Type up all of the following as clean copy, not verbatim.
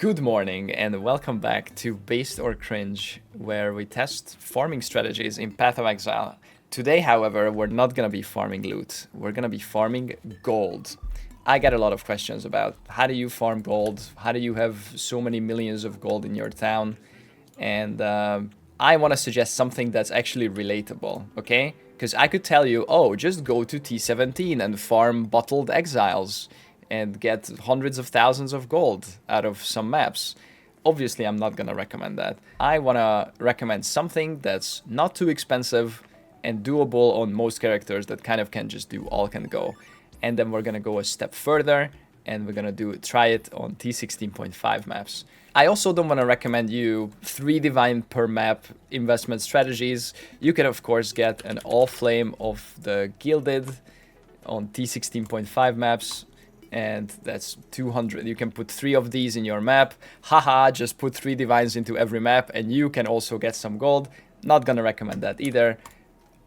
Good morning and welcome back to Based or Cringe, where we test farming strategies in Path of Exile. Today, however, we're not gonna be farming loot, we're gonna be farming gold. I get a lot of questions about how do you farm gold, how do you have so many millions of gold in your town, and I want to suggest something that's actually relatable, okay? Because I could tell you, oh, just go to T17 and farm bottled exiles and get hundreds of thousands of gold out of some maps. Obviously, I'm not gonna recommend that. I wanna recommend something that's not too expensive and doable on most characters that kind of can just do all can go. And then we're gonna go a step further and we're gonna try it on T16.5 maps. I also don't want to recommend you 3 divine per map investment strategies. You can of course get an all flame of the gilded on T16.5 maps, and that's 200. You can put 3 of these in your map. Haha, just put 3 divines into every map and you can also get some gold. Not gonna recommend that either.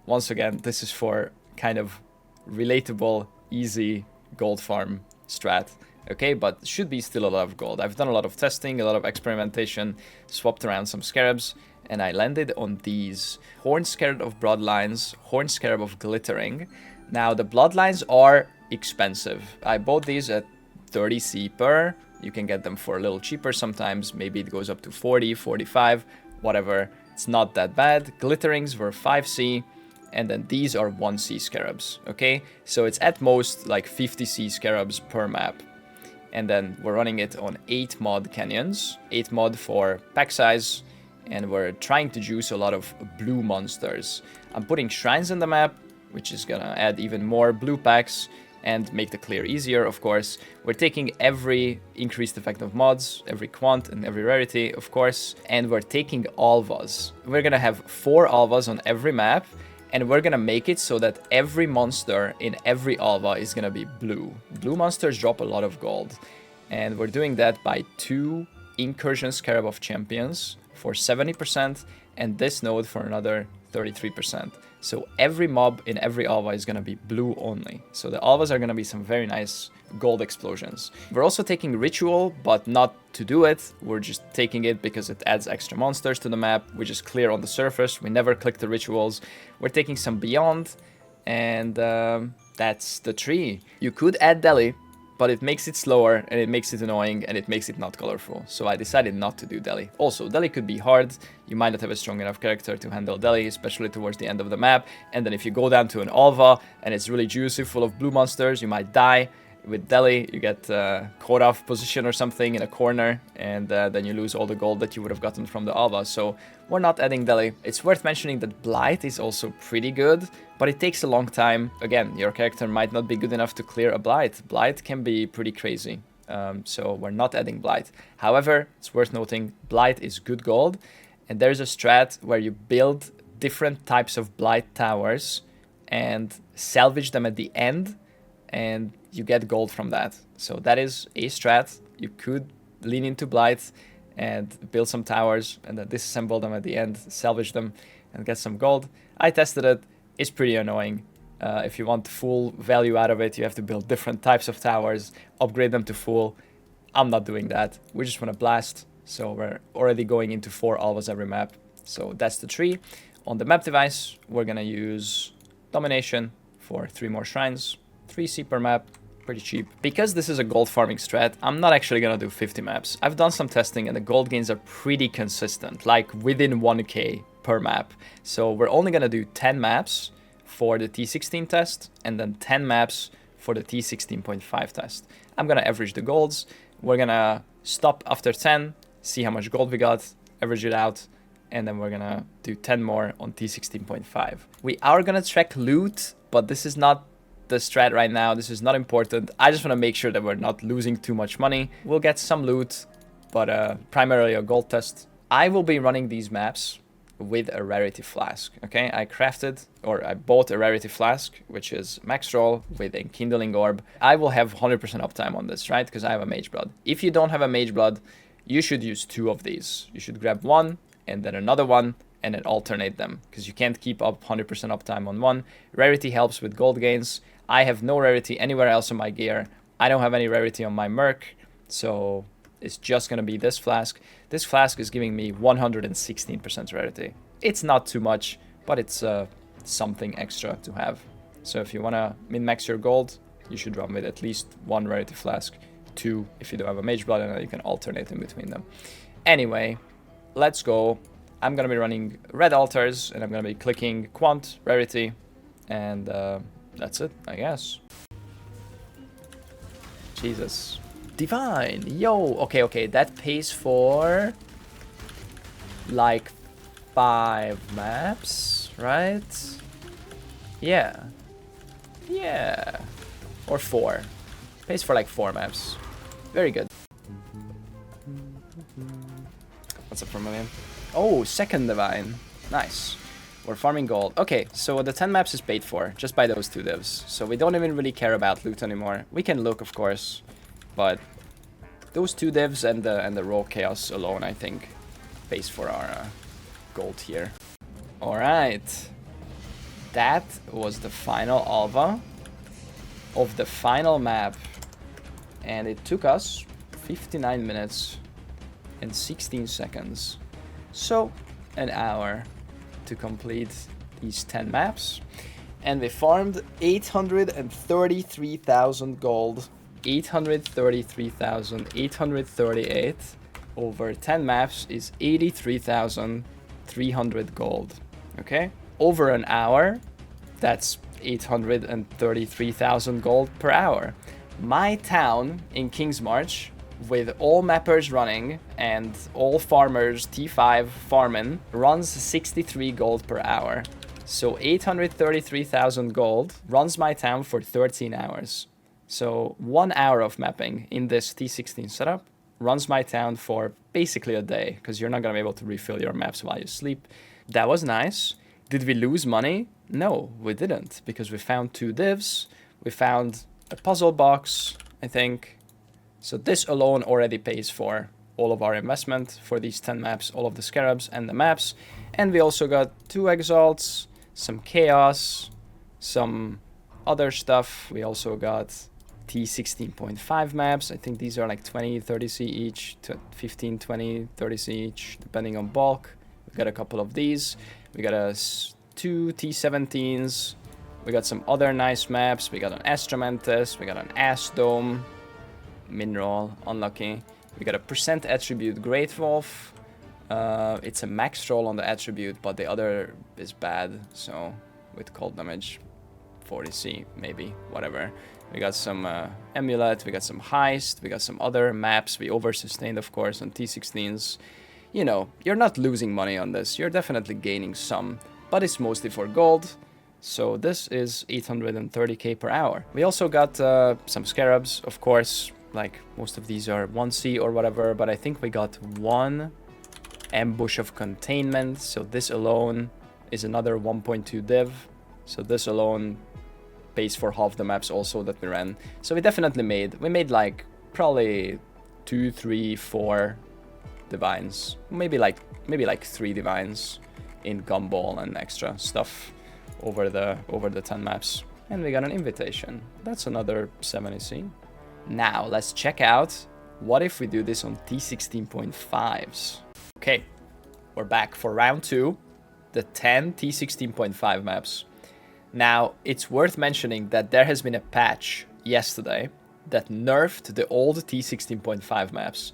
Once again, this is for kind of relatable, easy gold farm strat. Okay, but should be still a lot of gold. I've done a lot of testing, a lot of experimentation, swapped around some scarabs, and I landed on these Horn Scarab of Bloodlines, Horn Scarab of Glittering. Now, the Bloodlines are expensive. I bought these at 30C per. You can get them for a little cheaper sometimes. Maybe it goes up to 40, 45, whatever. It's not that bad. Glitterings were 5C. And then these are 1C scarabs, okay? So it's at most like 50C scarabs per map. And then we're running it on 8 mod canyons, 8 mod for pack size, and we're trying to juice a lot of blue monsters. I'm putting shrines in the map, which is gonna add even more blue packs and make the clear easier, of course. We're taking every increased effect of mods, every quant and every rarity, of course, and we're taking alvas. We're gonna have 4 alvas on every map, and we're gonna make it so that every monster in every alva is gonna be blue. Blue monsters drop a lot of gold. And we're doing that by 2 Incursion Scarab of Champions for 70% and this node for another 33%. So every mob in every alva is gonna be blue only. So the alvas are gonna be some very nice gold explosions. We're also taking Ritual, but not to do it. We're just taking it because it adds extra monsters to the map, which is clear on the surface. We never click the rituals. We're taking some Beyond, and that's the tree. You could add Deli, but it makes it slower, and it makes it annoying, and it makes it not colorful. So I decided not to do Deli. Also, Deli could be hard. You might not have a strong enough character to handle Deli, especially towards the end of the map. And then if you go down to an Alva, and it's really juicy, full of blue monsters, you might die. With Deli, you get caught off position or something in a corner, and then you lose all the gold that you would have gotten from the Alva. So we're not adding Deli. It's worth mentioning that Blight is also pretty good, but it takes a long time. Again, your character might not be good enough to clear a Blight. Blight can be pretty crazy, so we're not adding Blight. However, it's worth noting, Blight is good gold, and there's a strat where you build different types of Blight towers and salvage them at the end, and you get gold from that. So that is a strat. You could lean into Blight and build some towers and then disassemble them at the end, salvage them and get some gold. I tested it. It's pretty annoying. If you want full value out of it, you have to build different types of towers, upgrade them to full. I'm not doing that. We just want to blast. So we're already going into 4 alvas every map. So that's the tree. On the map device, we're going to use Domination for 3 more shrines. 3C per map, pretty cheap. Because this is a gold farming strat, I'm not actually gonna do 50 maps. I've done some testing and the gold gains are pretty consistent, like within 1k per map. So we're only gonna do 10 maps for the T16 test and then 10 maps for the T16.5 test. I'm gonna average the golds. We're gonna stop after 10, see how much gold we got, average it out, and then we're gonna do 10 more on T16.5. We are gonna track loot, but this is not the strat right now. This is not important. I just want to make sure that we're not losing too much money. We'll get some loot, but primarily a gold test. I will be running these maps with a rarity flask, okay? I bought a rarity flask, which is max roll with a kindling orb. I will have 100% uptime on this, right? Because I have a mage blood. If you don't have a mage blood, you should use 2 of these. You should grab 1 and then another one and then alternate them because you can't keep up 100% uptime on one. Rarity helps with gold gains. I have no rarity anywhere else on my gear. I don't have any rarity on my merc, so is just going to be this flask. This flask is giving me 116% rarity. It's not too much, but it's something extra to have. So if you want to min-max your gold, you should run with at least 1 rarity flask. 2 if you don't have a mage blood, and you can alternate in between them. Anyway, let's go. I'm going to be running red altars, and I'm going to be clicking quant, rarity, and that's it, I guess. Jesus. Divine. Yo. Okay. That pays for like 5 maps, right? Yeah. Or 4. Pays for like 4 maps. Very good. What's up, Vermilion? Oh, second divine. Nice. We're farming gold. Okay, so the 10 maps is paid for just by those 2 divs. So we don't even really care about loot anymore. We can look, of course, but those 2 divs and the raw chaos alone, I think, pays for our gold here. All right, that was the final alva of the final map, and it took us 59 minutes and 16 seconds. So an hour to complete these 10 maps, and we farmed 833,000 gold, 833,838 over 10 maps is 83,300 gold. Okay, over an hour, that's 833,000 gold per hour. My town in Kingsmarch, with all mappers running and all farmers T5 farming, runs 63 gold per hour. So 833,000 gold runs my town for 13 hours. So 1 hour of mapping in this T16 setup runs my town for basically a day, because you're not going to be able to refill your maps while you sleep. That was nice. Did we lose money? No, we didn't, because we found 2 divs. We found a puzzle box, I think. So this alone already pays for all of our investment for these 10 maps, all of the Scarabs and the maps. And we also got 2 exalts, some chaos, some other stuff. We also got T16.5 maps. I think these are like 20, 30C each, 15, 20, 30C each, depending on bulk. We got a couple of these. We got 2 T17s. We got some other nice maps. We got an Astramantis. We got an Ass Dome. Mineral, unlucky. We got a percent attribute Great Wolf. It's a max roll on the attribute, but the other is bad. So with cold damage, 40C, maybe, whatever. We got some Amulet. We got some Heist. We got some other maps. We oversustained, of course, on T16s. You know, you're not losing money on this. You're definitely gaining some, but it's mostly for gold. So this is 830k per hour. We also got some Scarabs, of course. Like, most of these are 1C or whatever, but I think we got 1 Ambush of Containment. So this alone is another 1.2 div. So this alone pays for half the maps also that we ran. So we definitely made like probably 2, 3, 4 divines. Maybe like 3 divines in Gumball and extra stuff over the 10 maps. And we got an invitation. That's another 70C. Now let's check out what if we do this on T16.5s. Okay, we're back for round 2, the 10 T16.5 maps. Now it's worth mentioning that there has been a patch yesterday that nerfed the old T16.5 maps.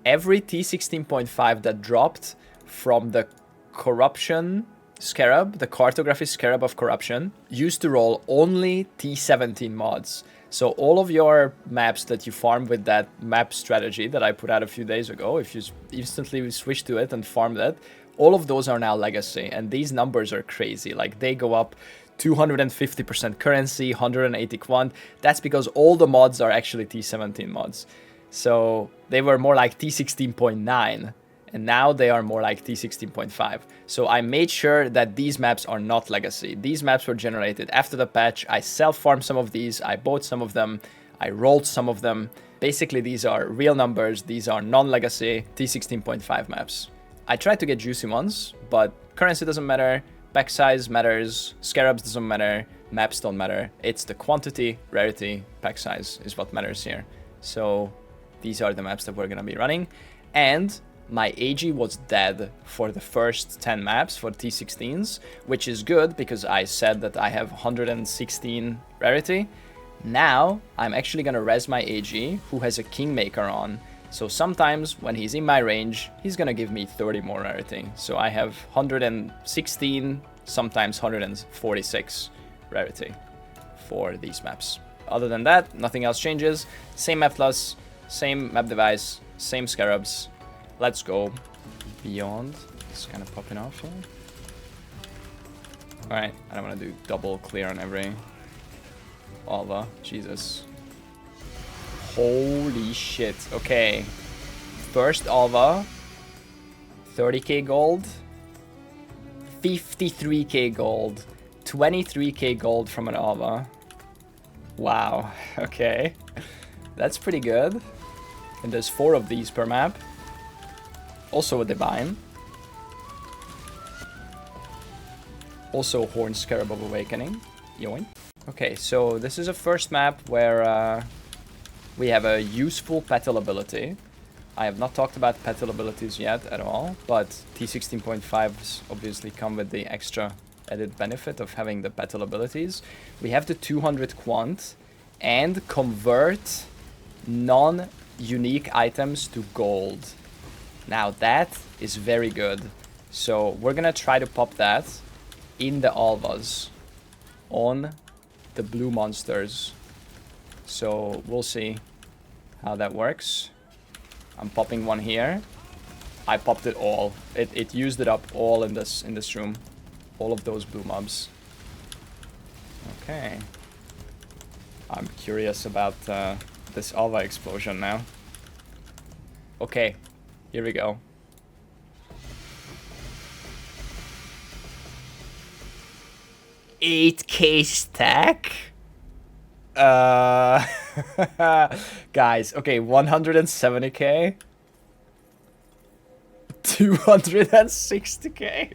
Every T16.5 that dropped from the Corruption Scarab, the Cartography Scarab of Corruption, used to roll only T17 mods. So all of your maps that you farm with that map strategy that I put out a few days ago, if you instantly switch to it and farm that, all of those are now legacy. And these numbers are crazy. Like, they go up 250% currency, 180 quant. That's because all the mods are actually T17 mods. So they were more like T16.9. And now they are more like T16.5. So I made sure that these maps are not legacy. These maps were generated after the patch. I self-farmed some of these. I bought some of them. I rolled some of them. Basically, these are real numbers. These are non-legacy T16.5 maps. I tried to get juicy ones, but currency doesn't matter. Pack size matters. Scarabs doesn't matter. Maps don't matter. It's the quantity, rarity, pack size is what matters here. So these are the maps that we're gonna be running. And my AG was dead for the first 10 maps for T16s, which is good because I said that I have 116 rarity. Now I'm actually gonna res my AG, who has a Kingmaker on. So sometimes when he's in my range, he's gonna give me 30 more rarity. So I have 116, sometimes 146 rarity for these maps. Other than that, nothing else changes. Same map plus, same map device, same Scarabs. Let's go. Beyond. It's kind of popping off here. Alright, I don't want to do double clear on every Alva. Jesus. Holy shit. Okay. First Alva. 30k gold. 53k gold. 23k gold from an Alva. Wow. Okay. That's pretty good. And there's 4 of these per map. Also a Divine. Also Horned Scarab of Awakening. Yoink. Okay, so this is a first map where we have a useful petal ability. I have not talked about petal abilities yet at all, but T16.5s obviously come with the extra added benefit of having the petal abilities. We have the 200 quant and convert non-unique items to gold. Now that is very good. So we're gonna try to pop that in the Alvas on the blue monsters. So we'll see how that works. I'm popping one here. I popped it all. It used it up all in this room. All of those blue mobs. Okay. I'm curious about this Alva explosion now. Okay, here we go. $8k stack? Guys, okay, 170k. 260k.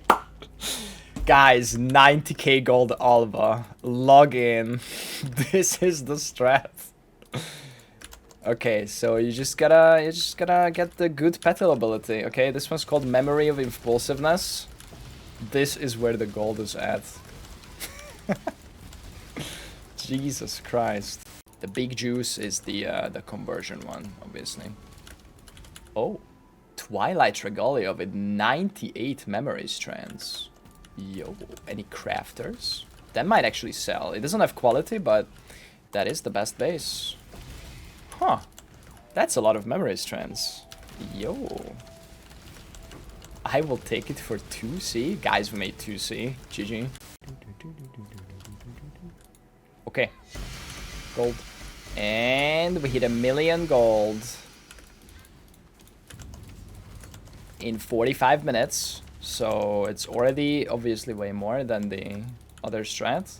Guys, 90k gold Alva. Log in. This is the strat. Okay, so you just gotta get the good petal ability. Okay, this one's called Memory of Impulsiveness. This is where the gold is at. Jesus Christ. The big juice is the conversion one, obviously. Oh, Twilight Regalia with 98 memory strands. Yo, any crafters? That might actually sell. It doesn't have quality, but that is the best base. Huh. That's a lot of memory strands. Yo. I will take it for 2C. Guys, we made 2C. GG. Okay. Gold. And we hit 1 million gold. In 45 minutes. So it's already obviously way more than the other strat.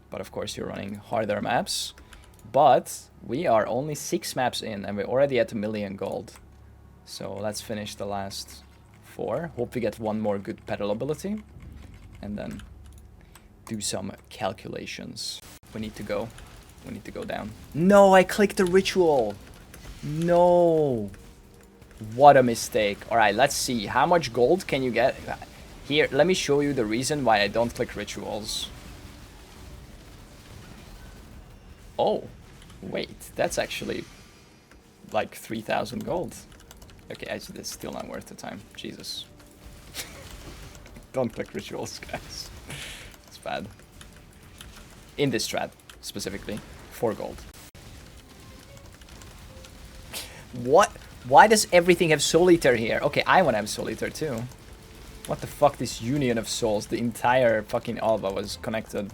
But of course you're running harder maps. But we are only 6 maps in and we're already at 1 million gold. So let's finish the last 4. Hope we get one more good petal ability. And then do some calculations. We need to go. We need to go down. No, I clicked the ritual. No. What a mistake. Alright, let's see. How much gold can you get? Here, let me show you the reason why I don't click rituals. Oh, wait. That's actually like 3,000 gold. Okay, actually, that's still not worth the time. Jesus. Don't click rituals, guys. It's bad. In this strat, specifically, 4 gold. What? Why does everything have Soul Eater here? Okay, I want to have Soul Eater too. What the fuck, this union of souls? The entire fucking Alva was connected.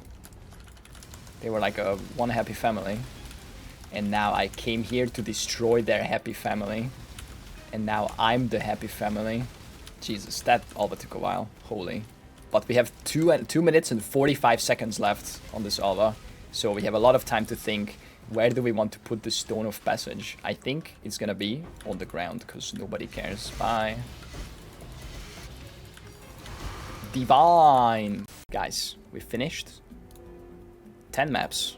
They were like a one happy family. And now I came here to destroy their happy family. And now I'm the happy family. Jesus, that Alva took a while. Holy. But we have 2 minutes and 45 seconds left on this Alva. So we have a lot of time to think. Where do we want to put the Stone of Passage? I think it's gonna be on the ground, because nobody cares. Bye. Divine! Guys, we finished. 10 maps.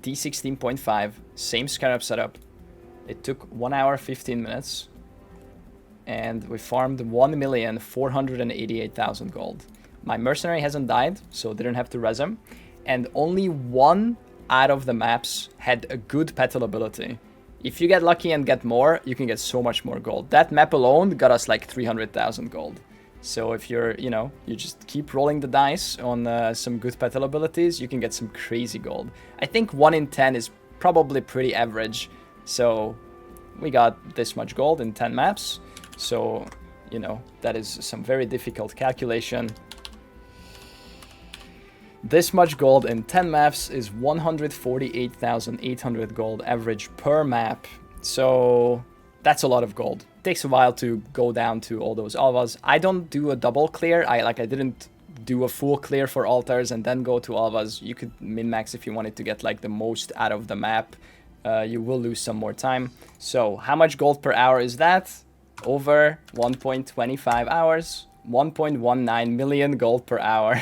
T16.5, same Scarab setup. It took 1 hour, 15 minutes. And we farmed 1,488,000 gold. My mercenary hasn't died, so didn't have to res him. And only one out of the maps had a good petal ability. If you get lucky and get more, you can get so much more gold. That map alone got us like 300,000 gold. So if you're, you know, you just keep rolling the dice on some good petal abilities, you can get some crazy gold. I think 1 in 10 is probably pretty average. So we got this much gold in 10 maps. So, you know, that is some very difficult calculation. This much gold in 10 maps is 148,800 gold average per map. So that's a lot of gold. It takes a while to go down to all those alvas. I don't do a double clear. I didn't do a full clear for altars and then go to alvas. You could min-max if you wanted to get like the most out of the map. You will lose some more time. So how much gold per hour is that? Over 1.25 hours, 1.19 million gold per hour.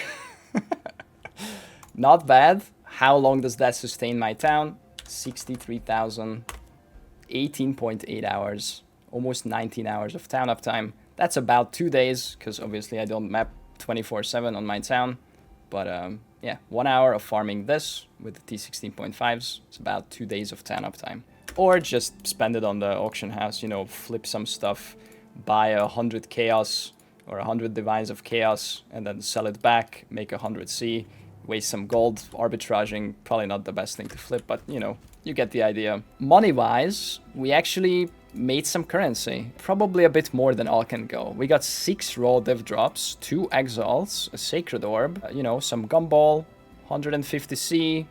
Not bad. How long does that sustain my town? 63,000, 18.8 hours, almost 19 hours of town uptime. That's about 2 days, because obviously I don't map 24/7 on my town. But yeah, 1 hour of farming this with the T16.5s, it's about 2 days of town uptime. Or just spend it on the auction house, you know, flip some stuff, buy 100 chaos or 100 divines of chaos, and then sell it back, make 100 C, waste some gold, arbitraging, probably not the best thing to flip, but you know, you get the idea. Money-wise, we actually made some currency, probably a bit more than all can go. We got 6 raw div drops, 2 exiles, a sacred orb, you know, some gumball, 150 C,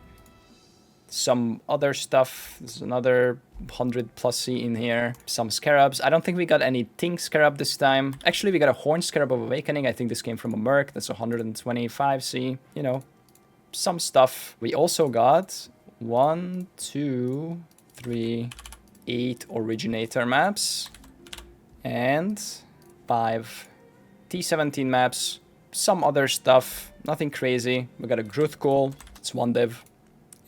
some other stuff. There's another 100 plus C in here. Some scarabs. I don't think we got any Tink scarab this time. Actually, we got a horn scarab of awakening. I think this came from a merc. That's 125 C. You know, some stuff. We also got 1, 2, 3, 8 originator maps and 5 T17 maps. Some other stuff. Nothing crazy. We got a Gruthkul. It's 1 div.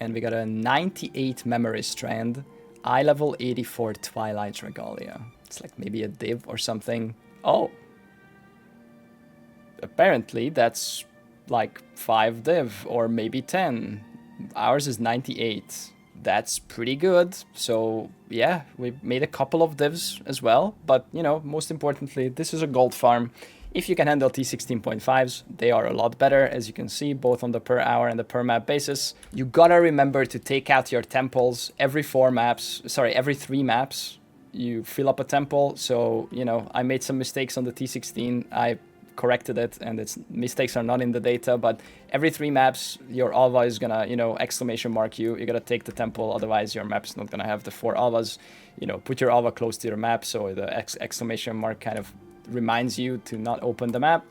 And we got a 98 memory strand, eye level 84 Twilight Regalia. It's like maybe a div or something. Oh. Apparently that's like 5 div or maybe 10. Ours is 98. That's pretty good. So yeah, we made a couple of divs as well. But you know, most importantly, this is a gold farm. If you can handle T16.5s, they are a lot better, as you can see, both on the per hour and the per map basis. You gotta remember to take out your temples every 3 maps. You fill up a temple. So, you know, I made some mistakes on the T16. I corrected it, and its mistakes are not in the data, but every 3 maps, your alva is gonna, you know, exclamation mark you. You gotta take the temple, otherwise your map's not gonna have the 4 alvas. You know, put your alva close to your map, so the exclamation mark kind of reminds you to not open the map.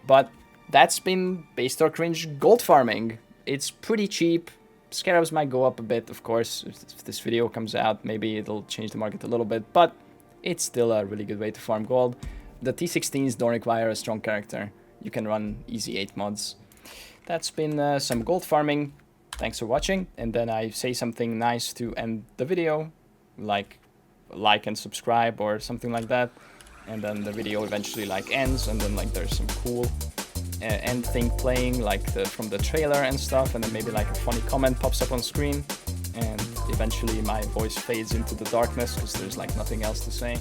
But that's been Based or Cringe gold farming. It's pretty cheap. Scarabs might go up a bit, of course. If this video comes out, maybe it'll change the market a little bit, but it's still a really good way to farm gold. The T16s don't require a strong character. You can run easy 8 mods. That's been some gold farming. Thanks for watching. And then I say something nice to end the video, like and subscribe or something like that. And then the video eventually like ends, and then like there's some cool end thing playing, like from the trailer and stuff, and then maybe like a funny comment pops up on screen, and eventually my voice fades into the darkness because there's like nothing else to say.